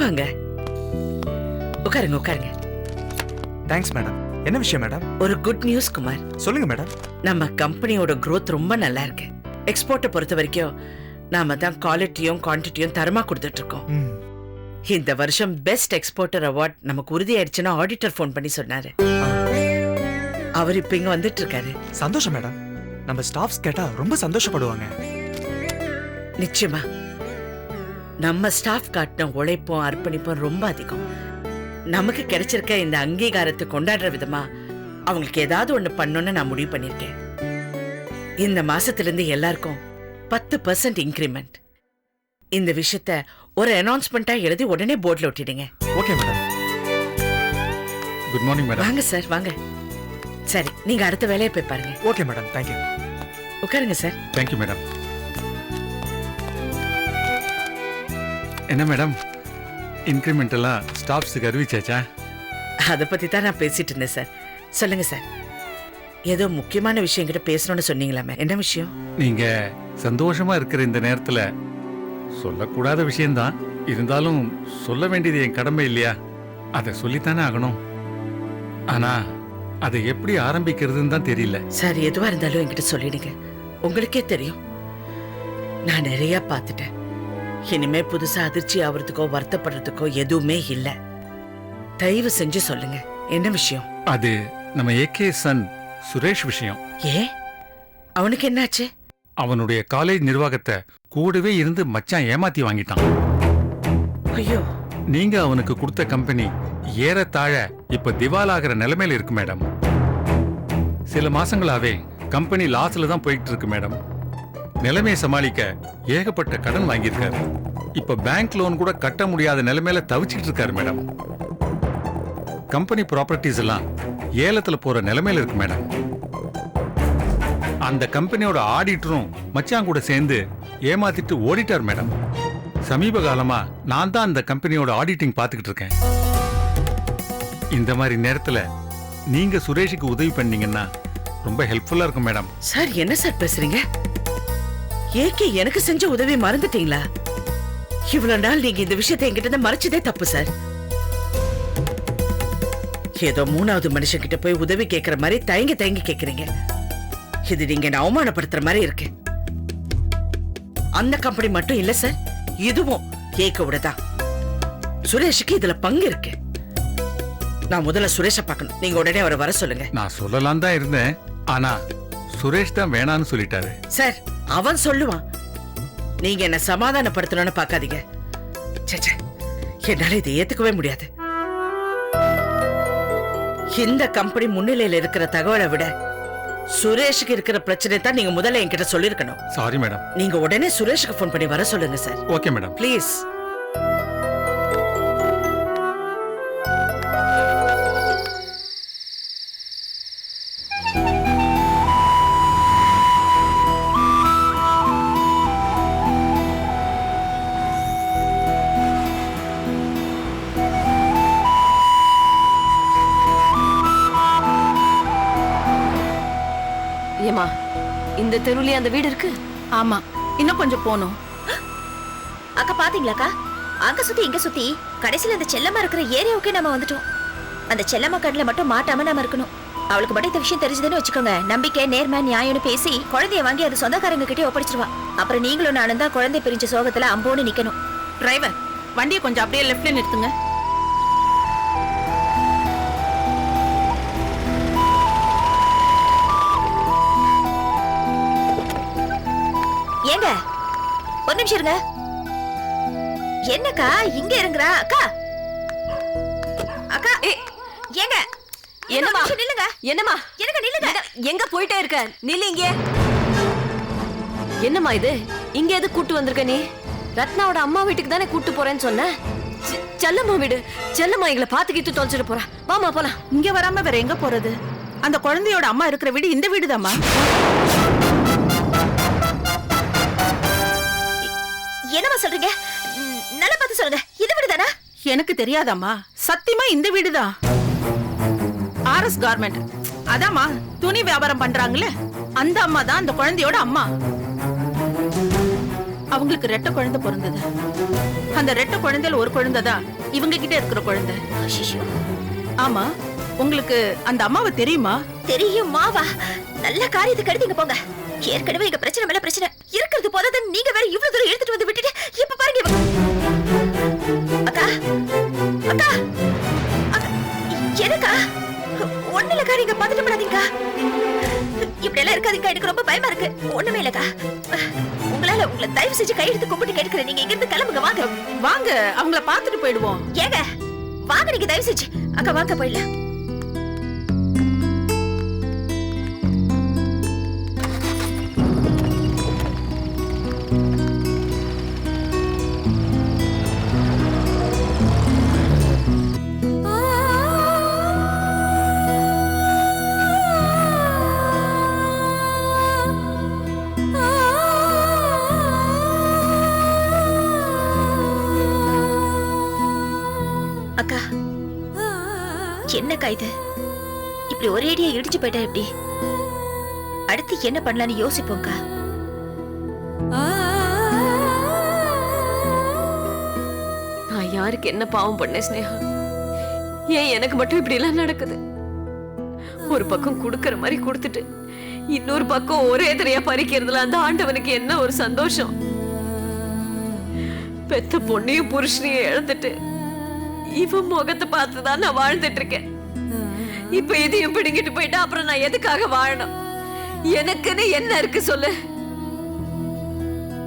வாங்க உட்காருங்க உட்காருங்க. Thanks madam. என்ன விஷயம் மேடம்? ஒரு குட் நியூஸ் குமார். சொல்லுங்க மேடம். நம்ம கம்பெனியோட growth ரொம்ப நல்லா இருக்கு. எக்ஸ்போர்ட்டை பொறுத்த வரைக்கும் நாம தான் குவாலிட்டியும் குவான்டிட்டியும் தரமா கொடுத்துட்டு இருக்கோம். இந்த வருஷம் பெஸ்ட் எக்ஸ்போர்ட்டர் அவார்ட் நமக்கு உறுதியாயிடுச்சுன்னா ஆடிட்டர் ஃபோன் பண்ணி சொன்னாரு. அவர் இப்ப இங்க வந்துட்டு இருக்காரு. சந்தோஷம் மேடம். நம்ம ஸ்டாஃப்ஸ் கேட்டா ரொம்ப சந்தோஷப்படுவாங்க. நிச்சயமா நம்ம ஸ்டாஃப் காட்டின உழைப்பும் அர்ப்பணிப்பும் ரொம்ப அதிகம். நமக்கு கிடைச்சிருக்க இந்த அங்கீகாரத்தை கொண்டாடுற விதமா அவங்களுக்கு ஏதாவது ஒண்ணு பண்ணணும்னு நான் முடிவு பண்ணிருக்கேன். இந்த மாசத்துல இருந்து எல்லாருக்கும் 10% இன்கிரிமெண்ட். இந்த விஷயத்த ஒரு அனௌன்ஸ்மெண்டா எழுதி உடனே போர்ட்ல ஒட்டிடுங்க. Okay madam. Good morning madam. வாங்க சார் வாங்க. சரி நீங்க அடுத்த வேலையை போய் பாருங்க. Okay madam. Thank you. உட்காருங்க சார். Thank you madam. என்ன மேடம் இன்கிரிமெண்ட் எல்லாம் ஸ்டாஃப்ஸுக்கு அறிவிச்சாச்சா? அதை பத்தி தான் நான் பேசிட்டு இருந்தேன் சார். சொல்லுங்க சார். ஏதோ முக்கியமான விஷயம் கிட்ட பேசணும்னு சொன்னீங்களாமே, என்ன விஷயம்? நீங்க சந்தோஷமா இருக்கிற இந்த நேரத்துல சொல்லக்கூடாத விஷயம்தான், இருந்தாலும் சொல்ல வேண்டியது என் கடமை இல்லையா? அதை சொல்லித்தானே ஆகணும். ஆனா அதை எப்படி ஆரம்பிக்கிறதுன்னு தான் தெரியல. சார் எதுவா இருந்தாலும் என்கிட்ட சொல்லிடுங்க. உங்களுக்கே தெரியும் நான் நிறைய பார்த்துட்டேன். இனிமே புதுசா அதிர்ச்சி ஆவறதுக்கோ வருத்தப்படுறதுக்கோ எதுவுமே இல்ல. தயவு செஞ்சு சொல்லுங்க, என்ன விஷயம்? அது நம்ம ஏகே சன் சுரேஷ் விஷயம். ஏ அவனுக்கு என்னாச்சு? அவனுடைய காலேஜ் நிர்வாகத்தை கூடவே இருந்து மச்சான் ஏமாத்தி வாங்கிட்டான். ஐயோ. நீங்க அவனுக்கு கொடுத்த கம்பெனி ஏறத்தாழ இப்ப திவாலாகிற நிலைமையில இருக்கு மேடம். சில மாசங்களாவே கம்பெனி லாஸ்ல தான் போயிட்டு இருக்கு மேடம். நிலைமையை சமாளிக்க ஏகப்பட்ட கடன் வாங்கியிருக்காரு. இப்ப பேங்க் லோன் கூட கட்ட முடியாத நிலைமையில தவிச்சிட்டு இருக்காரு மேடம். கம்பெனி ப்ராப்பர்ட்டிஸ் எல்லாம் ஏலத்துல போற நிலைமையில இருக்கு மேடம். அந்த கம்பெனியோட ஆடிட்டரும் மச்சான் கூட சேர்ந்து ஏமாத்திட்டு ஓடிட்டார் மேடம். சமீப காலமா நான் தான் அந்த கம்பெனியோட ஆடிட்டிங் பார்த்துக்கிட்டு இருக்கேன். இந்த மாதிரி நேரத்துல நீங்க சுரேஷுக்கு உதவி பண்ணீங்கன்னா ரொம்ப ஹெல்ப்ஃபுல்லா இருக்கும் மேடம். சார் என்ன சார் பேசுறீங்க? ஏகே எனக்கு செஞ்ச உதவி மறந்துட்டீங்களா? இவ்வளவு நாள் நீங்க இந்த விஷயத்தை என்கிட்ட மறைச்சதே தப்பு சார். ஏதோ மூணாவது மனுஷன் கிட்ட போய் உதவி கேட்கிற மாதிரி தயங்கி தயங்கி கேக்குறீங்க. இது நீங்க என்ன அவமானப்படுத்துற மாதிரி இருக்கு. அந்த கம்பெனி மட்டும் இல்ல சார், இதுவும் ஏகோட தான். சுரேஷுக்கு இதுல பங்கு இருக்கு. நான் முதல்ல சுரேஷ பார்க்கணும். நீங்க உடனே அவரை வர சொல்லுங்க. நான் சொல்லலாம் தான் இருந்தேன், ஆனா சுரேஷ் தான் வேணான்னு சொல்லிட்டாரு. சார் அவன் சொல்லுவான், நீங்க என்ன சமாதானப்படுத்தணும்னு பார்க்காதீங்க. சே, என்னால இதை ஏத்துக்கவே முடியாது. இந்த கம்பெனி முன்னிலையில இருக்கிற தகவலை விட சுரேஷுக்கு இருக்கிற பிரச்சனை தான் நீங்க முதல்ல என்கிட்ட சொல்லிருக்கணும். Sorry madam. நீங்க உடனே சுரேஷுக்கு போன் பண்ணி வர சொல்லுங்க சார். Okay madam. ப்ளீஸ். ஏமா இந்த தெருவுலயே அந்த வீடு இருக்கு? ஆமா, இன்னும் கொஞ்சம் போணும். அக்கா பாத்தீங்களாக்கா, அங்க சுத்தி இங்க சுத்தி கடைசியில அந்த செல்லம்மா இருக்கிற ஏரியாவுக்கே நம்ம வந்துட்டோம். அந்த செல்லம்மா கண்ணுல மட்டும் மாட்டாம நாம இருக்கணும். அவளுக்கு மட்டும் இந்த விஷயம் தெரிஞ்சதுன்னு வச்சுக்கோங்க, நம்பிக்கை நேர்மை நியாயம்னு பேசி குழந்தைய வாங்கி அது சொந்தக்காரங்க கிட்டே ஒப்படைச்சிருவா. அப்புறம் நீங்களும் நானும் தான் குழந்தை பிரிஞ்ச சோகத்துல அம்போன்னு நிக்கணும். டிரைவர், வண்டியை கொஞ்சம் அப்படியே லெஃப்ட்ல நிறுத்துங்க. ஏங்க ஒரு நிமிஷம் இருங்க. என்னக்கா இங்க இருங்கறா? அக்கா அக்கா ஏங்க என்னமா நில்லுங்க. என்னமா எனக்கு நில்லுங்க. எங்க போயிட்டே இருக்க? நில்லு இங்க. என்னமா இது? இங்க எது கூட்டு வந்திருக்க நீ? ரத்னாவோட அம்மா வீட்டுக்கு தானே கூட்டு போறேன்னு சொன்ன. செல்லம்மா வீடு. செல்லம்மா எங்களை பாத்துக்கிட்டு தொலைச்சிட்டு போறா. வாமா போலாம். இங்க வராம வேற எங்க போறது? அந்த குழந்தையோட அம்மா இருக்கிற வீடு இந்த வீடுதாம்மா. என்னமா சொல்றீங்க? நல்லா பார்த்து சொல்லுங்க. இது வீடுதானா? எனக்கு தெரியாதாம்மா, சத்தியமா இந்த வீடுதான். ஆர்எஸ் கார்மெண்ட் அதாம்மா, துணி வியாபாரம் பண்றாங்களே அந்த அம்மா தான் அந்த குழந்தையோட அம்மா. அவங்களுக்கு ரெட்டை குழந்தை பிறந்தது. அந்த ரெட்டை குழந்தையில ஒரு குழந்தை தான் இவங்க கிட்ட இருக்கிற குழந்தை. ஐயோ, ஆமா, உங்களுக்கு அந்த அம்மாவை தெரியுமா? தெரியும் மாவா. நல்ல காரியத்தை கெடுத்தீங்க போங்க. ஏற்கனவே எங்க பிரச்சனை மேல பிரச்சனை இருக்கிறது போதாது, நீங்க வேற இவ்வளவு தூரம் எடுத்துட்டு வந்து விட்டுட்டு இப்ப பாருங்க அக்கா அக்கா அக்கா, எனக்கா ஒண்ணு இல்லக்கா, நீங்க பாத்துட்டு போடாதீங்க. இப்படி எல்லாம் இருக்காதீங்க, எனக்கு ரொம்ப பயமா இருக்கு. ஒண்ணுமே இல்லக்கா, உங்களால உங்களை தயவு செஞ்சு கையெடுத்து கும்பிட்டு கேட்கிறேன், நீங்க இங்க இருந்து கிளம்புங்க. வாங்க வாங்க, அவங்கள பாத்துட்டு போயிடுவோம். ஏங்க வாங்க, நீங்க தயவு செஞ்சு. அக்கா வாங்க போயிடலாம். அக்கா என்னக்கா இது, இப்படி ஒரே அடியா இடிச்சு போயிட்டா எப்படி? அடுத்து என்ன பண்ணலாம்னு யோசிப்போம்க்கா. நான் யாருக்கு என்ன பாவம் பண்ணேன் ஸ்னேகா? ஏன் எனக்கு மட்டும் இப்படி எல்லாம் நடக்குது? ஒரு பக்கம் குடுக்கற மாதிரி கொடுத்துட்டு இன்னொரு பக்கம் ஒரே தரையா பறிக்கிறதுல அந்த ஆண்டவனுக்கு என்ன ஒரு சந்தோஷம். பெத்த பொண்ணையும் புருஷனையும் இழந்துட்டு இவன் முகத்தை பார்த்துதான் நான் வாழ்ந்துட்டு இருக்கேன். இப்ப இதையும் பிடிங்கிட்டு போயிட்டா அப்புறம் நான் எதுக்காக வாழணும்? எனக்குன்னு என்ன இருக்கு சொல்லு?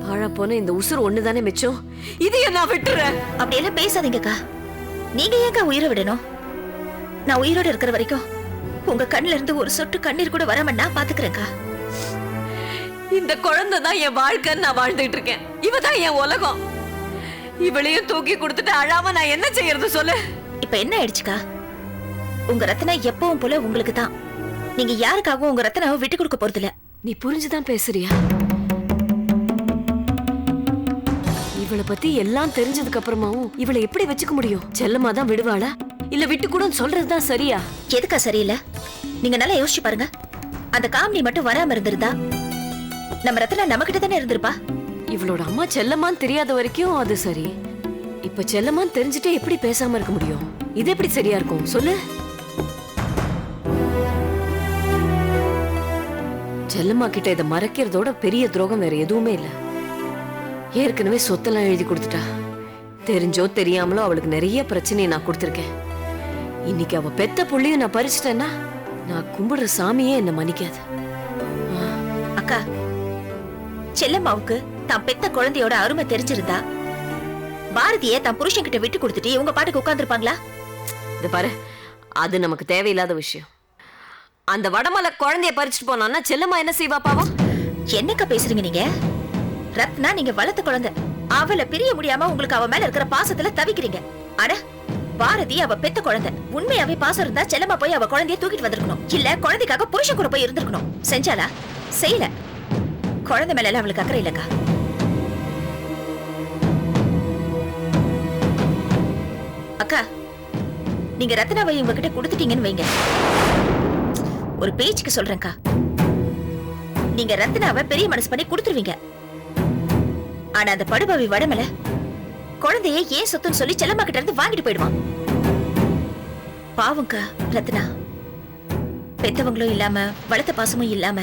வாழ போன இந்த உசுறு ஒண்ணுதானே மிச்சம், இதையும் நான் விட்டுறேன். அப்படியெல்லாம் பேசாதீங்கக்கா. நீங்க ஏங்கா உயிரை விடணும்? நான் உயிரோட இருக்கிற வரைக்கும் உங்க கண்ணுல இருந்து ஒரு சொட்டு கண்ணீர் கூட வராம நான் பாத்துக்கிறேன்க்கா. இந்த குழந்தை தான் என் வாழ்க்கைன்னு நான் வாழ்ந்துட்டு இருக்கேன். இவதான் என் உலகம். இவளையும் தூக்கி கொடுத்துட்டு அழாம நான் என்ன செய்யறது சொல்லு? இப்ப என்ன ஆயிடுச்சுக்கா? உங்க ரத்னா எப்பவும் போல உங்களுக்கு தான். நீங்க யாருக்காகவும் உங்க ரத்னாவை விட்டு கொடுக்க போறது இல்ல. நீ புரிஞ்சுதான் பேசுறியா? இவளை பத்தி எல்லாம் தெரிஞ்சதுக்கு அப்புறமாவும் இவளை எப்படி வச்சுக்க முடியும்? செல்லமா தான் விடுவாளா இல்ல விட்டு கூட சொல்றதுதான் சரியா? எதுக்கா சரியில்லை? நீங்க நல்லா யோசிச்சு பாருங்க. அந்த காமெடி மட்டும் வராம இருந்திருந்தா நம்ம ரத்னா நம்ம கிட்ட தானே இருந்திருப்பா. இவளோட அம்மா செல்லமான்னு தெரியாத வரைக்கும் அது சரி. இப்ப செல்லமான்னு தெரிஞ்சுட்டே எப்படி பேசாம இருக்க முடியும்? இது எப்படி சரியா இருக்கும் சொல்லு? செல்லம்மா கிட்ட இதை மறைக்கிறதோட பெரிய துரோகம் வேற எதுவுமே இல்ல. ஏற்கனவே சொத்தெல்லாம் எழுதி கொடுத்துட்டா. தெரிஞ்சோ தெரியாமலோ அவளுக்கு நிறைய பிரச்சனையை நான் கொடுத்துருக்கேன். இன்னைக்கு அவ பெத்த புள்ளையும் நான் பறிச்சிட்டேன்னா நான் கும்பிடுற சாமியே என்ன மன்னிக்காது. அக்கா, செல்லம்மாவுக்கு தான் பெத்த குழந்தையோட அருமை தெரிஞ்சிருந்தா பாரதிய தான் புருஷன் கிட்ட விட்டு கொடுத்துட்டு இவங்க பாட்டுக்கு உட்கார்ந்துருப்பாங்களா? இது பாரு, அது நமக்கு தேவையில்லாத விஷயம். அந்த வடமலை குழந்தைய பறிச்சுட்டு போனான்னா செல்லம்மா என்ன செய்வா பாவம்? என்னக்கா பேசுறீங்க நீங்க? ரத்னா நீங்க வளர்த்த குழந்தை, அவளை பிரிய முடியாம உங்களுக்கு அவ மேல இருக்கிற பாசத்துல தவிக்கிறீங்க. அட பாரதி அவ பெத்த குழந்தை. உண்மையாவே பாசம் இருந்தா செல்லம்மா போய் அவ குழந்தைய தூக்கிட்டு வந்திருக்கணும். இல்ல குழந்தைக்காக புருஷன் கூட போய் இருந்திருக்கணும். செஞ்சாலா? செய்யல. குழந்தை மேல அவளுக்கு அக்கறை இல்லக்கா. அக்கா, நீங்க ரத்னாவை உங்ககிட்ட கொடுத்துட்டீங்கன்னு வைங்க. ஒரு பேச்சுக்கு சொல்றேன்க்கா. நீங்க ரத்னாவை பெரிய மனசு பண்ணி கொடுத்துருவீங்க. ஆனா அந்த படுபாவி வடமல குழந்தைய ஏன் சொத்துன்னு சொல்லி செல்லம்மா கிட்ட இருந்து வாங்கிட்டு போயிடுவான். பாவம்க்கா ரத்னா. பெத்தவங்களும் இல்லாம வளர்த்த பாசமும் இல்லாம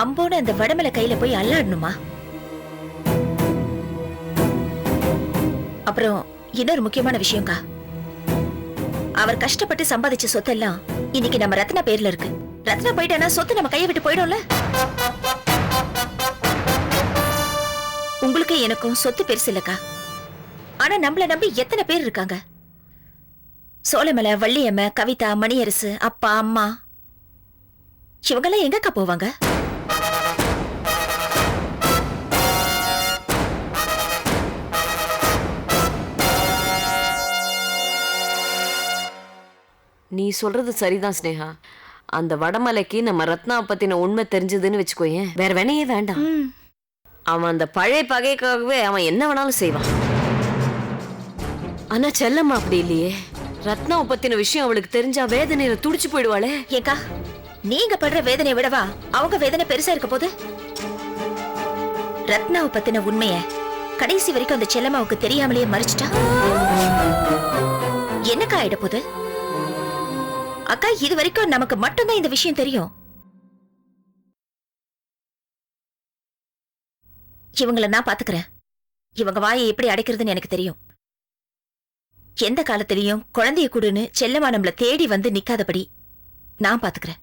அம்போன அந்த வடமல கையில போய் அல்லாடணுமா? அப்புறம் இன்னொரு முக்கியமான விஷயம்க்கா. அவர் கஷ்டப்பட்டு சம்பாதிச்ச சொத்தெல்லாம் இன்னைக்கு நம்ம ரத்னா பேர்ல இருக்கு. ரத்னா போயிட்டானா சொத்து நம்ம கையை விட்டு போயிடும்ல. உங்களுக்கு எனக்கும் சொத்து பெருசு இல்லக்கா. ஆனா நம்மள நம்பி எத்தனை பேர் இருக்காங்க? சோழமலை, வள்ளியம்ம, கவிதா, மணியரசு, அப்பா, அம்மா, இவங்கெல்லாம் எங்கக்கா போவாங்க? நீ சொல்றது சரிதான் ஸ்னேகா. அந்த வடமலைக்கு நம்ம ரத்னா பத்தின உண்மை தெரிஞ்சதுன்னு வச்சுக்கோயேன், வேற வேணையே வேண்டாம். அவன் அந்த பழைய பகைக்காகவே அவன் என்ன வேணாலும் செய்வான். ஆனா செல்லம்மா அப்படி இல்லையே. ரத்னாவை பத்தின விஷயம் அவளுக்கு தெரிஞ்சா வேதனையில துடிச்சு போயிடுவாளே. ஏக்கா, நீங்க படுற வேதனையை விடவா அவங்க வேதனை பெருசா இருக்க போது? ரத்னாவை பத்தின உண்மைய கடைசி வரைக்கும் அந்த செல்லம்மாவுக்கு தெரியாமலேயே மறைச்சிட்டா என்னக்கா ஆயிட போகுது? அக்கா, இது வரைக்கும் நமக்கு மட்டும்தான் இந்த விஷயம் தெரியும். இவங்கள நான் பாத்துக்கிறேன். இவங்க வாயை எப்படி அடைக்கிறதுன்னு எனக்கு தெரியும். எந்த காலத்திலையும் குழந்தைய கூடுன்னு செல்லமா நம்மள தேடி வந்து நிக்காதபடி நான் பாத்துக்கிறேன்.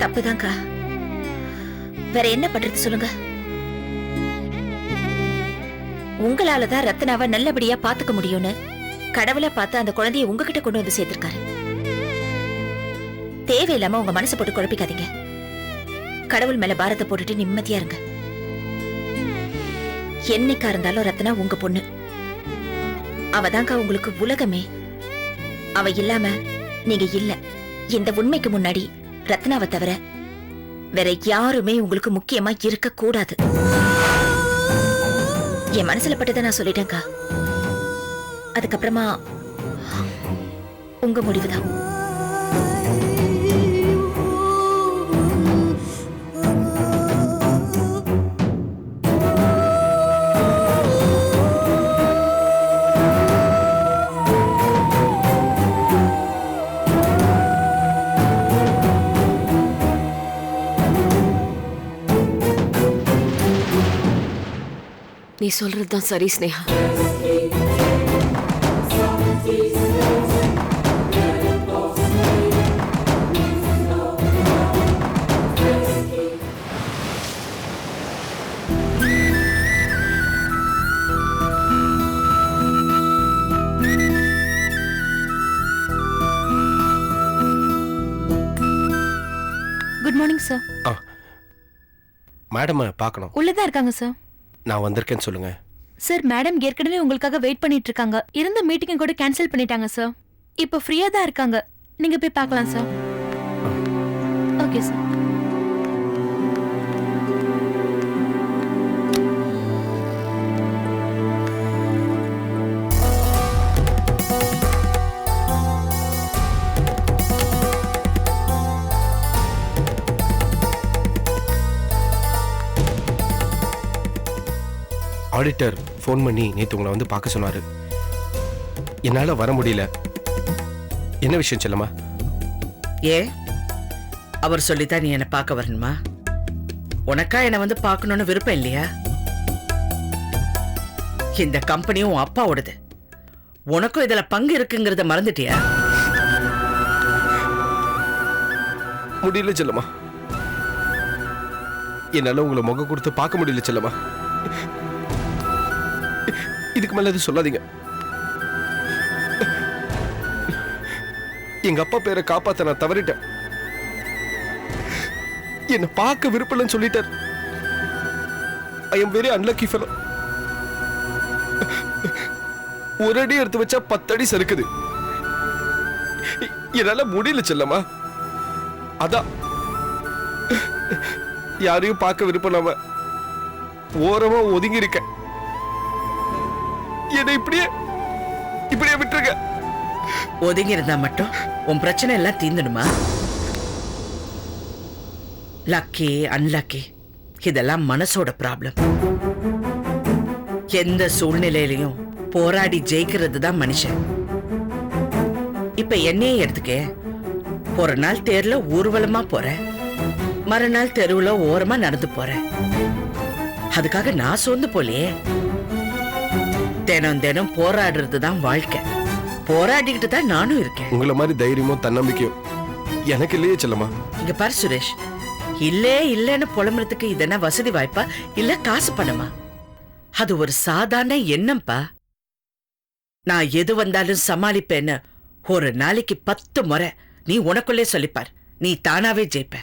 தப்புதான்க்கா. வேற என்ன பண்றது சொல்லுங்க? உங்களாலதான் ரத்னாவை நல்லபடியா பாத்துக்க முடியும்னு கடவுளை பார்த்து அந்த குழந்தைய உங்ககிட்ட கொண்டு வந்து சேர்த்திருக்காரு. தேவையில்லாம உங்க மனசை போட்டு குழப்பிக்காதீங்க. கடவுள் மேல பாரத்தை போட்டுட்டு நிம்மதியா இருங்க. என்னைக்கா இருந்தாலும் ரத்னா உங்க பொண்ணு. அவதான்க்கா உங்களுக்கு உலகமே. அவ இல்லாம நீங்க இல்ல. இந்த உண்மைக்கு முன்னாடி ரத்னாவை தவிர வேற யாருமே உங்களுக்கு முக்கியமா இருக்க கூடாது. என் மனசுல பட்டதை நான் சொல்லிட்டேன்க்கா. அதுக்கப்புறமா உங்க முடிவுதான். நீ சொல்றதுதான் சரி Sneha. Good morning sir. Madam பார்க்கணும். உள்ளதான் இருக்காங்க சார். நான் வந்திருக்கேன்னு சொல்லுங்க. சார், மேடம் ஏற்கனவே உங்களுக்காக வெயிட் பண்ணிட்டு இருக்காங்க. இருந்த மீட்டிங்கை கூட கேன்சல் பண்ணிட்டாங்க சார். இப்போ ஃப்ரீயா தான் இருக்காங்க. நீங்க போய் பார்க்கலாம் sir. Okay sir. Auditor phone பண்ணி நேற்று உங்களை வந்து பார்க்க சொன்னாரு. என்னால் வர முடியல. என்ன விஷயம் செல்லம்மா? ஏ, அவர் சொல்லித்தான் நீ என்னை பார்க்க வரணுமா? உனக்கா என்னை வந்து பார்க்கணும்னு விருப்பம் இல்லையா? இந்த கம்பெனியும் உன் அப்பாவோடது. உனக்கும் இதுல பங்கு இருக்குங்கிறத மறந்துட்டியா? முடியல செல்லம்மா. என்னால் உங்களை முகம் கொடுத்து பார்க்க முடியல செல்லம்மா. இதுக்கு மேல எதுவும் சொல்லாதீங்க. எங்க அப்பா பேரை காப்பாத்த நான் தவறிட்டேன். என்ன பார்க்க விருப்பம்னு சொல்லிட்டார். I am very unlucky fellow. ஒரு அடி எடுத்து வச்சா 10 அடி சறுக்குது. என்னால முடியல செல்லம்மா. அதான் யாரையும் பார்க்க விருப்பம் இல்லாம ஓரமா ஒதுங்கி இருக்கேன். என்னை இப்படியே விட்டுருங்க. ஒதுங்கி இருந்தா மட்டும் உன் பிரச்சனை எல்லாம் தீர்ந்துடுமா? லக்கி அன்லக்கி இதெல்லாம் மனசோட ப்ராப்ளம். எந்த சூழ்நிலையிலையும் போராடி ஜெயிக்கிறது தான் மனுஷன். இப்ப என்னையே எடுத்துக்க. ஒரு நாள் தேர்ல ஊர்வலமா போற, மறுநாள் தெருவுல ஓரமா நடந்து போற. அதுக்காக நான் சோர்ந்து போலையே. தினம் தினம் போராடுறது தான் வாழ்க்கை. போராடிக்கிட்டு தான் நானும் இருக்கேன். உங்களை மாதிரி தைரியமும் தன்னம்பிக்கையும் எனக்கு இல்லையே செல்லம்மா. இங்க பாரு சுரேஷ், இல்லன்னு புலம்புறதுக்கு இதென்ன வசதி வாய்ப்பா இல்ல காசு பணமா? அது ஒரு சாதாரண எண்ணம்பா. நான் எது வந்தாலும் சமாளிப்பேன்னு ஒரு நாளைக்கு 10 முறை நீ உனக்குள்ளே சொல்லிப்பார். நீ தானாவே ஜெயிப்ப.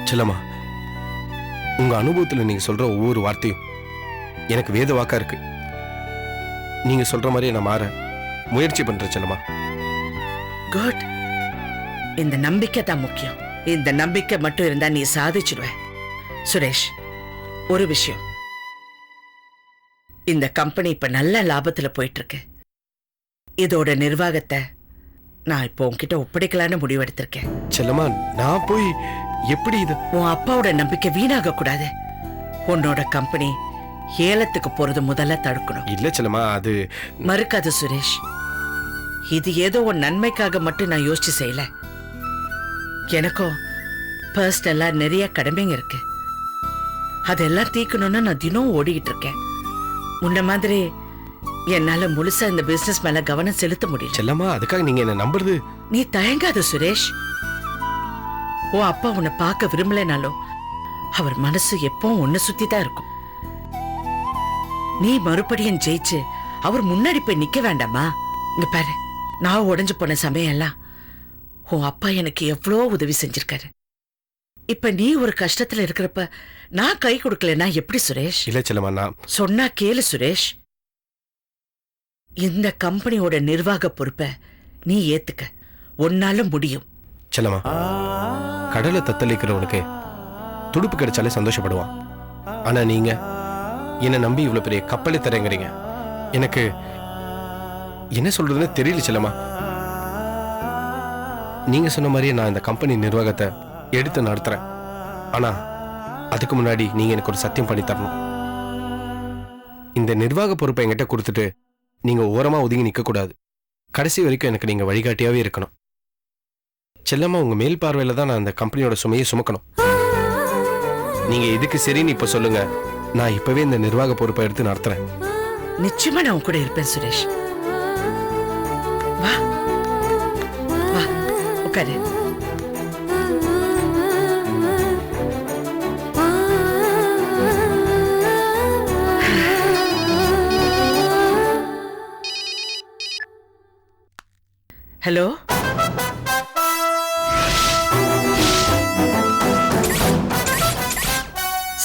செல்லம்மா, உங்க அனுபவத்துல நீங்க சொல்ற ஒவ்வொரு வார்த்தையும் எனக்கு வேத வாக்கா இருக்கு. நீங்க சொல்ற மாதிரியே நான் மாற முயற்சி பண்றேன் செல்லம்மா. குட். இந்த நம்பிக்கை தான் முக்கியம். இந்த நம்பிக்கை மட்டும் இருந்தா நீ சாதிச்சிடுவ. சுரேஷ், ஒரு விஷயம். இந்த கம்பெனி இப்ப நல்ல லாபத்துல போயிட்டு இருக்கு. இதோட நிர்வாகத்தை நான் இப்போ உன்கிட்ட ஒப்படைக்கலான்னு முடிவெடுத்திருக்கேன். செல்லம்மா, நான் போய் எப்படி இது? உன் அப்பாவோட நம்பிக்கை வீணாக கூடாது. உன்னோட கம்பெனி ஏலத்துக்கு போறது முதல்ல தடுக்கணும். இல்ல செல்லம்மா, அது மறுக்காது சுரேஷ். இது ஏதோ ஒரு நன்மைக்காக மட்டும் நான் யோசிச்சு செய்யல. எனக்கும் பர்சனலா நிறைய கடமைங்க இருக்கு. அதெல்லாம் தீக்கணும்னு நான் தினம் ஓடிக்கிட்டு இருக்கேன். முன்ன மாதிரி என்னால முழுசா இந்த பிசினஸ் மேல கவனம் செலுத்த முடியல. செல்லம்மா, அதுக்காக நீங்க என்ன நம்புறது? நீ தயங்காத சுரேஷ். உன் அப்பா உன்னை பார்க்க விரும்பலைனாலும் அவர் மனசு எப்பவும் உன்னை சுத்தி தான் இருக்கும். நீ மறுபடியும் ஜெயிச்சு அவர் முன்னாடி போய் நிக்க வேண்டாமா? இங்க பாரு, நான் உடைஞ்சு போன சமயம் எல்லாம் உன் அப்பா எனக்கு எவ்வளோ உதவி செஞ்சிருக்காரு. இப்ப நீ ஒரு கஷ்டத்துல இருக்கிறப்ப நான் கை கொடுக்கலன்னா எப்படி சுரேஷ்? இல்ல செல்லம்மா, நான் சொன்னா கேளு சுரேஷ். இந்த கம்பெனியோட நிர்வாக பொறுப்பை நீ ஏத்துக்க. உன்னால முடியும். செல்லம்மா, கடலை தத்தளிக்கிறவனுக்கு துடுப்பு கிடைச்சாலே சந்தோஷப்படுவான். ஆனா நீங்க என்ன நம்பி இவ்வளவு பெரிய கப்பலை தரேங்கிறீங்க. எனக்கு என்ன சொல்றதுன்னு தெரியல செல்லம்மா. நீங்க சொன்ன மாதிரியே நான் இந்த கம்பெனி நிர்வாகத்தை எடுத்து நடத்துறேன். ஆனா அதுக்கு முன்னாடி நீங்க எனக்கு ஒரு சத்தியம் பண்ணி தரணும். இந்த நிர்வாக பொறுப்பை என்கிட்ட கொடுத்துட்டு நீங்க ஓரமா ஒதுங்கி நிக்க கூடாது. கடைசி வரைக்கும் எனக்கு நீங்க வழிகாட்டியாவே இருக்கணும். செல்லம்மா, உங்க மேல் பார்வையில தான் நான் அந்த கம்பெனியோட சுமையை சுமக்கணும். நீங்க இதுக்கு சரின்னு இப்ப சொல்லுங்க. நான் இப்பவே இந்த நிர்வாக பொறுப்பை எடுத்து நடத்துறேன். நிச்சயமா நான் உன் கூட இருப்பேன் சுரேஷ். வா வா உட்காரு. ஹலோ,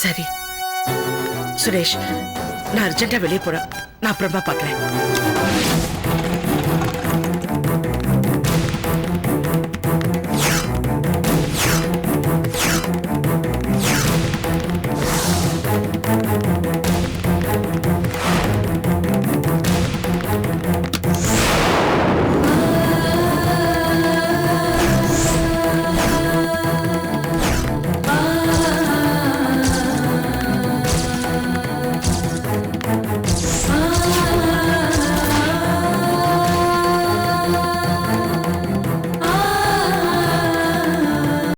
சரி சுரேஷ், நான் அர்ஜென்ட்டா வெளியே போறேன். நான் அப்புறமா பார்க்கறேன்.